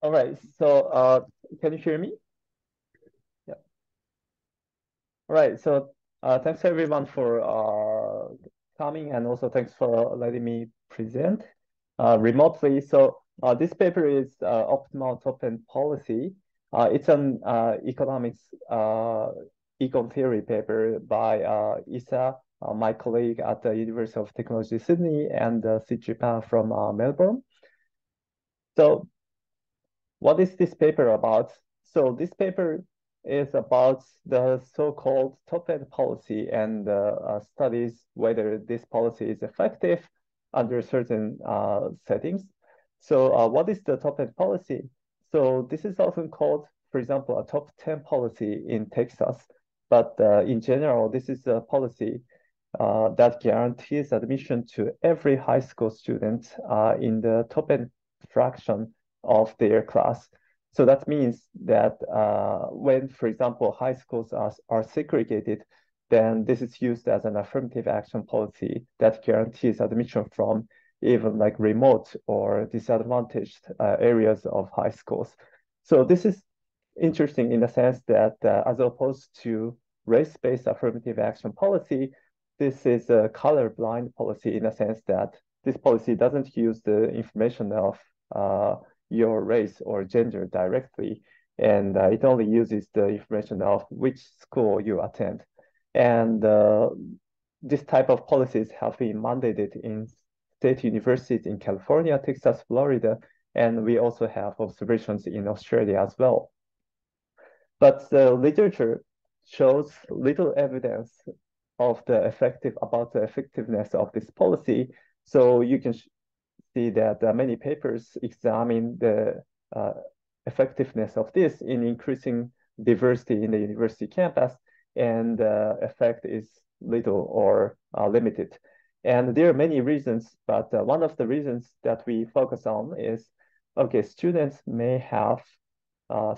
All right. So, can you hear me? Yeah. All right. So, thanks everyone for coming, and also thanks for letting me present remotely. So, this paper is optimal top-end policy. It's an economics econ theory paper by Isa, my colleague at the University of Technology Sydney, and Siqi from Melbourne. So, what is this paper about? So this paper is about the so-called top-end policy and studies whether this policy is effective under certain settings. So what is the top-end policy? So this is often called, for example, a top 10 policy in Texas. But in general, this is a policy that guarantees admission to every high school student in the top-end fraction of their class. So that means that when, for example, high schools are segregated, then this is used as an affirmative action policy that guarantees admission from even like remote or disadvantaged areas of high schools. So this is interesting in the sense that as opposed to race-based affirmative action policy, this is a color-blind policy in the sense that this policy doesn't use the information of your race or gender directly, and it only uses the information of which school you attend. And this type of policies have been mandated in state universities in California, Texas, Florida, and we also have observations in Australia as well. But the literature shows little evidence of the effectiveness of this policy. So you can see that many papers examine the effectiveness of this in increasing diversity in the university campus, and the effect is little or limited. And there are many reasons, but one of the reasons that we focus on is, okay, students may have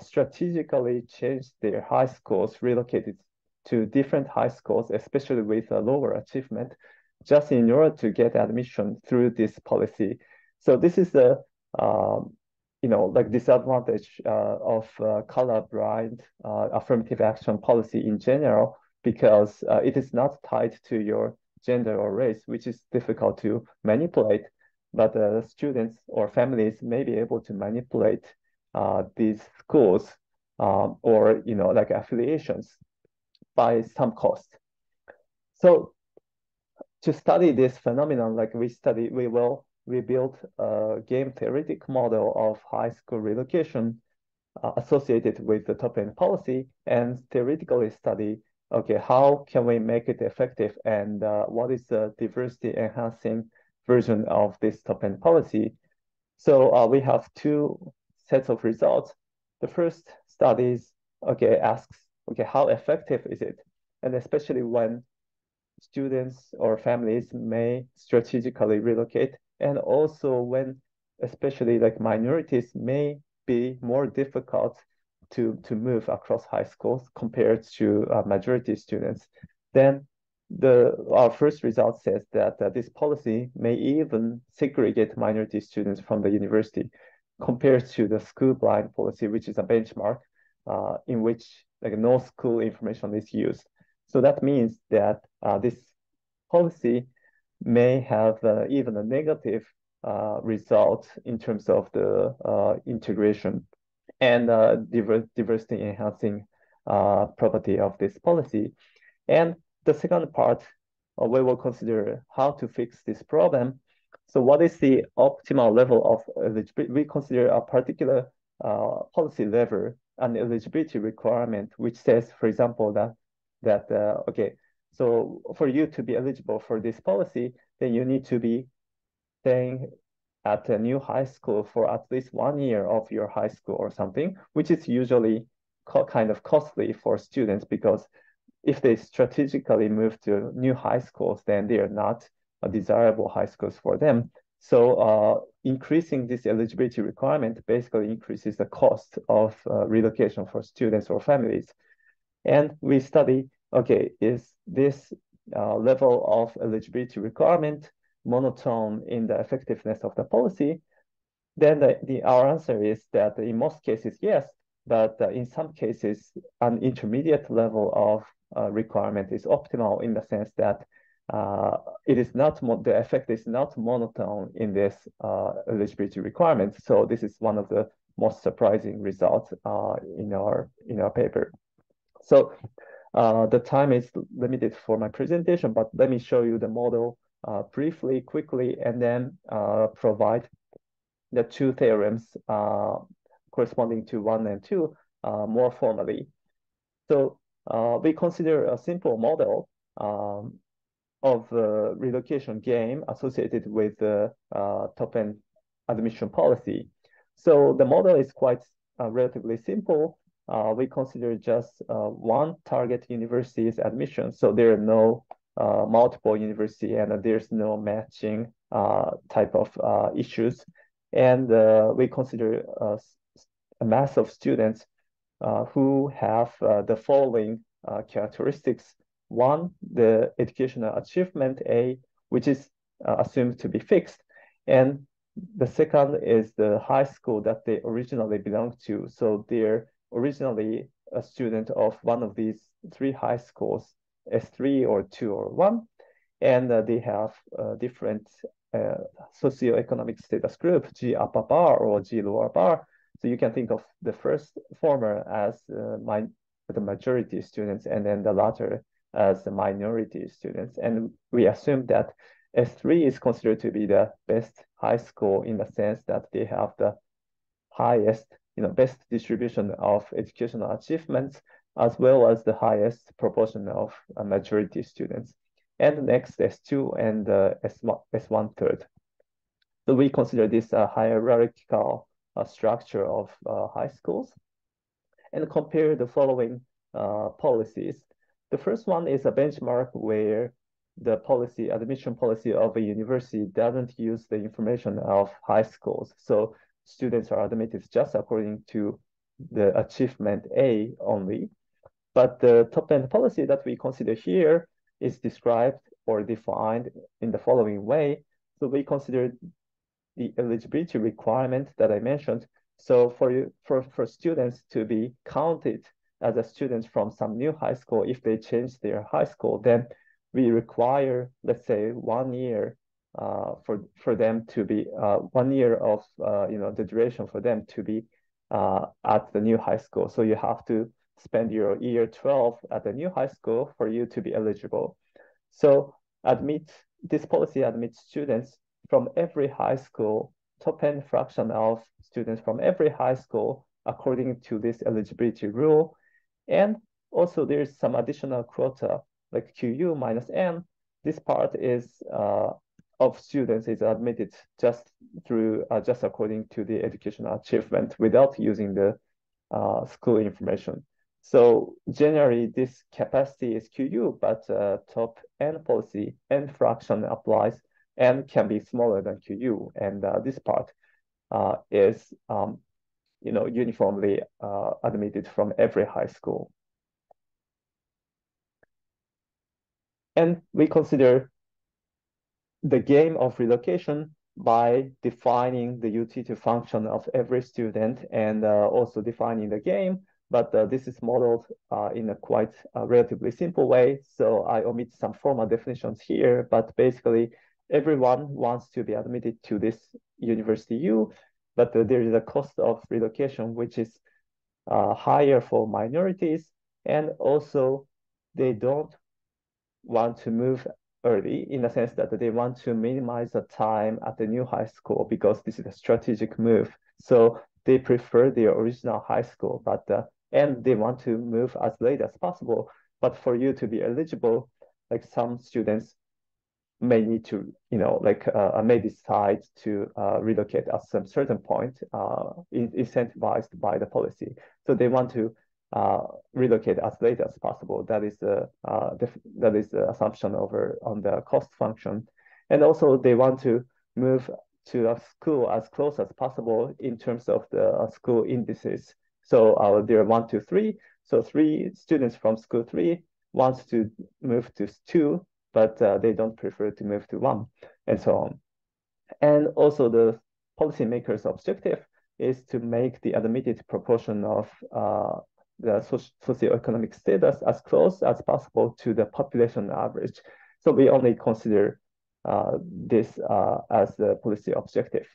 strategically changed their high schools, relocated to different high schools, especially with a lower achievement, just in order to get admission through this policy. So this is the like disadvantage of color-blind affirmative action policy in general, because it is not tied to your gender or race, which is difficult to manipulate. But students or families may be able to manipulate these schools or like affiliations by some cost. So to study this phenomenon, like we built a game theoretic model of high school relocation associated with the top-end policy, and theoretically study, okay, how can we make it effective, and what is the diversity enhancing version of this top-end policy. So we have two sets of results. The first studies, okay, asks, okay, how effective is it? And especially when students or families may strategically relocate, and also when especially like minorities may be more difficult to move across high schools compared to majority students, then our first result says that this policy may even segregate minority students from the university compared to the school blind policy, which is a benchmark in which like no school information is used. So that means that this policy may have even a negative result in terms of the integration and diversity enhancing property of this policy. And the second part, we will consider how to fix this problem. So what is the optimal level of eligibility? We consider a particular policy level, an eligibility requirement, which says, for example, that okay, so for you to be eligible for this policy, then you need to be staying at a new high school for at least 1 year of your high school or something, which is usually kind of costly for students, because if they strategically move to new high schools, then they are not desirable high schools for them. So increasing this eligibility requirement basically increases the cost of relocation for students or families. And we study, okay, is this level of eligibility requirement monotone in the effectiveness of the policy? then our answer is that in most cases, yes, but in some cases, an intermediate level of requirement is optimal in the sense that it is not the effect is not monotone in this eligibility requirement. So this is one of the most surprising results in our paper. So the time is limited for my presentation, but let me show you the model briefly, quickly, and then provide the two theorems corresponding to 1 and 2 more formally. So we consider a simple model of relocation game associated with the top-end admission policy. So the model is quite relatively simple. We consider just one target university's admission. So there are no multiple university and there's no matching type of issues. And we consider a mass of students who have the following characteristics. One, the educational achievement A, which is assumed to be fixed. And the second is the high school that they originally belong to. So they're originally a student of one of these three high schools, S3 or 2 or 1. And they have different socioeconomic status group, G upper bar or G lower bar. So you can think of the first former as the majority students and then the latter as the minority students. And we assume that S3 is considered to be the best high school in the sense that they have the highest, best distribution of educational achievements, as well as the highest proportion of majority students. And next, S2 and S1 third. So we consider this a hierarchical structure of high schools and compare the following policies. The first one is a benchmark where the admission policy of a university doesn't use the information of high schools. So students are admitted just according to the achievement A only. But the top-end policy that we consider here is described or defined in the following way. So we consider the eligibility requirement that I mentioned. So for students to be counted as a student from some new high school, if they change their high school, then we require, let's say, 1 year for them to be 1 year of the duration for them to be at the new high school. So you have to spend your year 12 at the new high school for you to be eligible. So this policy admits students from every high school, top-end fraction of students from every high school according to this eligibility rule. And also there's some additional quota like QU minus N. This part is of students is admitted just according to the educational achievement without using the school information. So generally, this capacity is QU, but top N policy N fraction applies and can be smaller than QU. And this part is uniformly admitted from every high school. And we consider the game of relocation by defining the utility function of every student and also defining the game. But this is modeled in a quite relatively simple way. So I omit some formal definitions here, but basically everyone wants to be admitted to this university U, but there is a cost of relocation, which is higher for minorities. And also they don't want to move early in the sense that they want to minimize the time at the new high school because this is a strategic move. So they prefer their original high school, but and they want to move as late as possible. But for you to be eligible, like some students may need to, may decide to relocate at some certain point, incentivized by the policy. So they want to relocate as late as possible. That is the assumption on the cost function, and also they want to move to a school as close as possible in terms of the school indices. So there are 1, 2, 3. So 3 students from school 3 wants to move to 2, but they don't prefer to move to 1, and so on. And also the policymakers' objective is to make the admitted proportion of the socioeconomic status as close as possible to the population average. So we only consider this as the policy objective.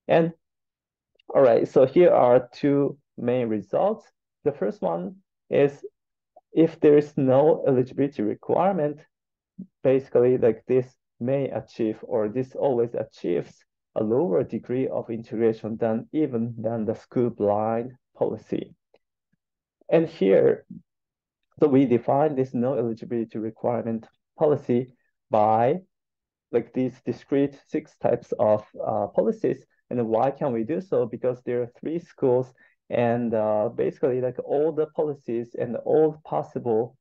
And all right, so here are two main results. The first one is if there is no eligibility requirement, basically like this may achieve, or this always achieves, a lower degree of integration than the school blind policy. And here, so we define this no eligibility requirement policy by like these discrete 6 types of policies. And why can we do so? Because there are 3 schools, and basically like all the policies and all possible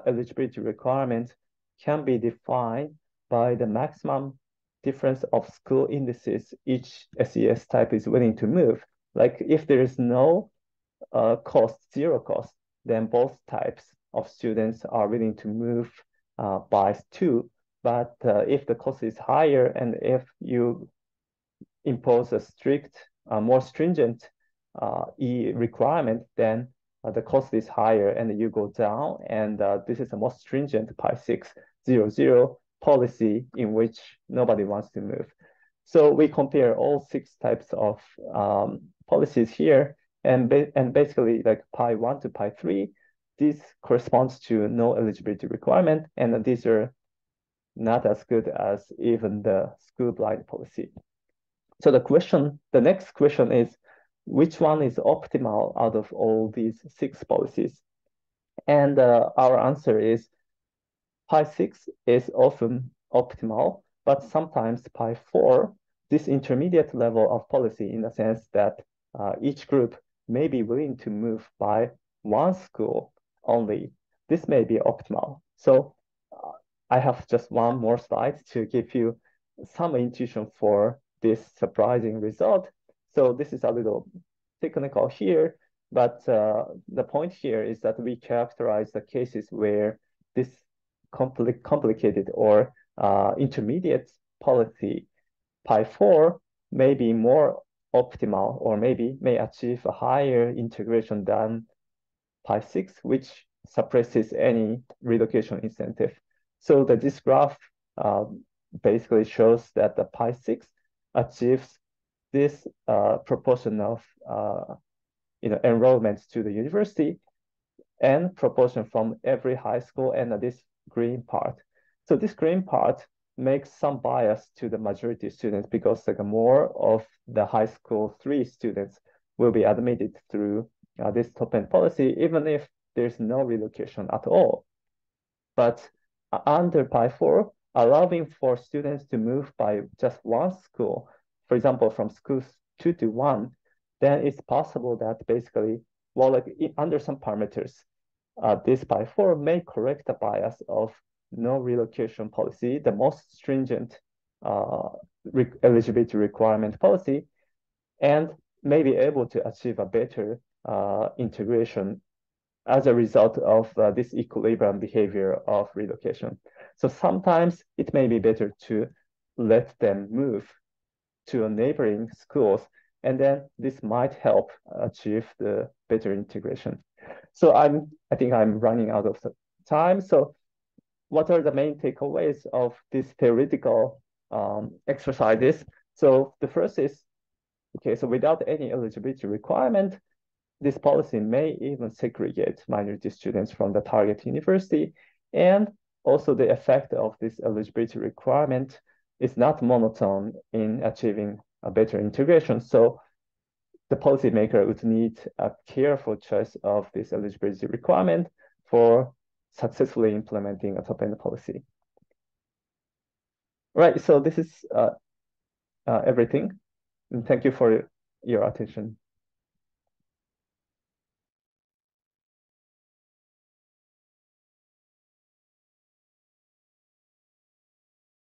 eligibility requirements can be defined by the maximum difference of school indices each SES type is willing to move. Like if there is no zero cost, then both types of students are willing to move by 2. But if the cost is higher and if you impose a more stringent requirement, then the cost is higher and you go down. And this is a more stringent Pi 600 policy in which nobody wants to move. So we compare all 6 types of policies here, and basically like Pi 1 to Pi 3, this corresponds to no eligibility requirement, and these are not as good as even the school blind policy. So the next question is, which one is optimal out of all these 6 policies? And our answer is Pi 6 is often optimal, but sometimes Pi 4, this intermediate level of policy in the sense that each group may be willing to move by 1 school only. This may be optimal. So I have just one more slide to give you some intuition for this surprising result. So this is a little technical here, but the point here is that we characterize the cases where this complicated or intermediate policy Pi 4 may be more optimal, or maybe may achieve a higher integration than Pi 6, which suppresses any relocation incentive. So this graph basically shows that the Pi 6 achieves this proportion of enrollments to the university and proportion from every high school, and this green part. So this green part makes some bias to the majority students because like more of the high school 3 students will be admitted through this top-end policy, even if there's no relocation at all. But under Pi 4, allowing for students to move by just 1 school, for example, from schools 2 to 1, then it's possible that basically, well, like under some parameters, this Pi 4 may correct the bias of no relocation policy, the most stringent eligibility requirement policy, and may be able to achieve a better integration as a result of this equilibrium behavior of relocation. So sometimes it may be better to let them move to a neighboring schools, and then this might help achieve the better integration. So I think I'm running out of time. So what are the main takeaways of these theoretical exercises? So the first is, okay, so without any eligibility requirement, this policy may even segregate minority students from the target university. And also the effect of this eligibility requirement is not monotone in achieving a better integration. So the policymaker would need a careful choice of this eligibility requirement for successfully implementing a top-end policy. Right, so this is everything. And thank you for your attention.